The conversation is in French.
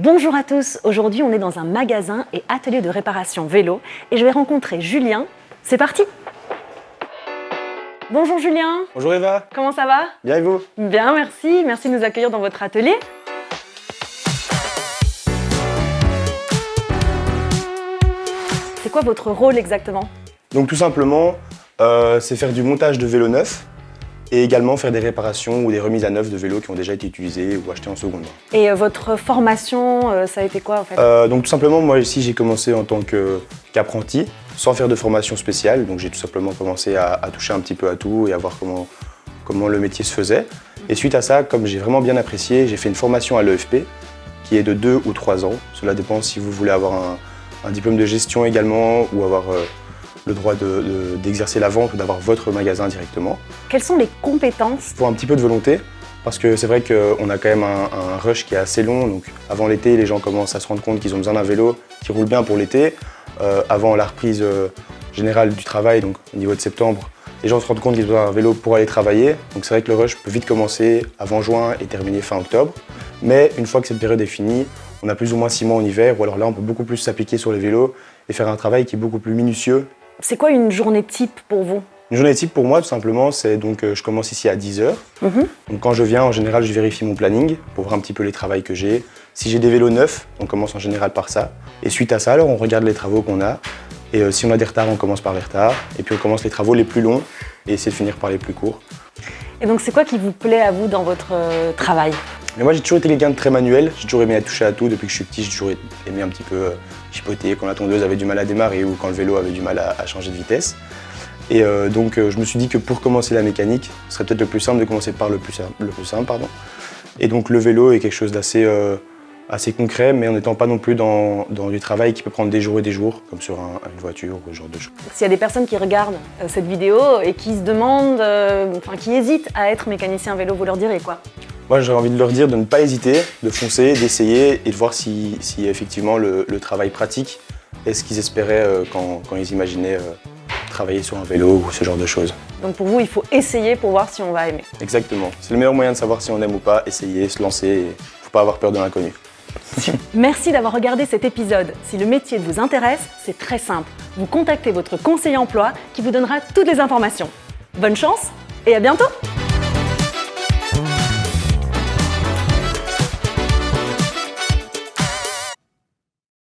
Bonjour à tous, aujourd'hui on est dans un magasin et atelier de réparation vélo et je vais rencontrer Julien. C'est parti! Bonjour Julien. Bonjour Eva. Comment ça va? Bien et vous? Bien, merci. Merci de nous accueillir dans votre atelier. C'est quoi votre rôle exactement? Donc tout simplement, c'est faire du montage de vélos neufs et également faire des réparations ou des remises à neuf de vélos qui ont déjà été utilisés ou achetés en seconde main. Et votre formation, ça a été quoi en fait? Donc tout simplement, moi ici j'ai commencé en tant qu'apprenti, sans faire de formation spéciale. Donc j'ai tout simplement commencé à toucher un petit peu à tout et à voir comment le métier se faisait. Et suite à ça, comme j'ai vraiment bien apprécié, j'ai fait une formation à l'EFP qui est de 2 ou 3 ans. Cela dépend si vous voulez avoir un diplôme de gestion également ou avoir le droit d'exercer la vente ou d'avoir votre magasin directement. Quelles sont les compétences? Il faut un petit peu de volonté parce que c'est vrai qu'on a quand même un rush qui est assez long. Donc avant l'été, les gens commencent à se rendre compte qu'ils ont besoin d'un vélo qui roule bien pour l'été. Avant la reprise générale du travail, donc au niveau de septembre, les gens se rendent compte qu'ils ont besoin d'un vélo pour aller travailler. Donc c'est vrai que le rush peut vite commencer avant juin et terminer fin octobre. Mais une fois que cette période est finie, on a plus ou moins 6 mois en hiver, ou alors là on peut beaucoup plus s'appliquer sur les vélos et faire un travail qui est beaucoup plus minutieux. C'est quoi une journée type pour vous? Une journée type pour moi tout simplement, c'est donc je commence ici à 10h. Donc quand je viens, en général je vérifie mon planning pour voir un petit peu les travaux que j'ai. Si j'ai des vélos neufs, on commence en général par ça. Et suite à ça, alors on regarde les travaux qu'on a. Et si on a des retards, on commence par les retards. Et puis on commence les travaux les plus longs et essayer de finir par les plus courts. Et donc c'est quoi qui vous plaît à vous dans votre travail? Mais moi j'ai toujours été quelqu'un de très manuel, j'ai toujours aimé toucher à tout. Depuis que je suis petit, j'ai toujours aimé un petit peu chipoter quand la tondeuse avait du mal à démarrer ou quand le vélo avait du mal à changer de vitesse. Et donc je me suis dit que pour commencer la mécanique, ce serait peut-être le plus simple de commencer par le plus simple. Et donc le vélo est quelque chose d'assez assez concret, mais en n'étant pas non plus dans du travail qui peut prendre des jours et des jours, comme sur une voiture ou ce genre de choses. S'il y a des personnes qui regardent cette vidéo et qui se demandent, qui hésitent à être mécanicien vélo, vous leur direz quoi? Moi j'aurais envie de leur dire de ne pas hésiter, de foncer, d'essayer et de voir si effectivement le travail pratique est ce qu'ils espéraient quand ils imaginaient travailler sur un vélo ou ce genre de choses. Donc pour vous, il faut essayer pour voir si on va aimer. Exactement. C'est le meilleur moyen de savoir si on aime ou pas, essayer, se lancer, et faut pas avoir peur de l'inconnu. Merci d'avoir regardé cet épisode. Si le métier vous intéresse, c'est très simple. Vous contactez votre conseiller emploi qui vous donnera toutes les informations. Bonne chance et à bientôt!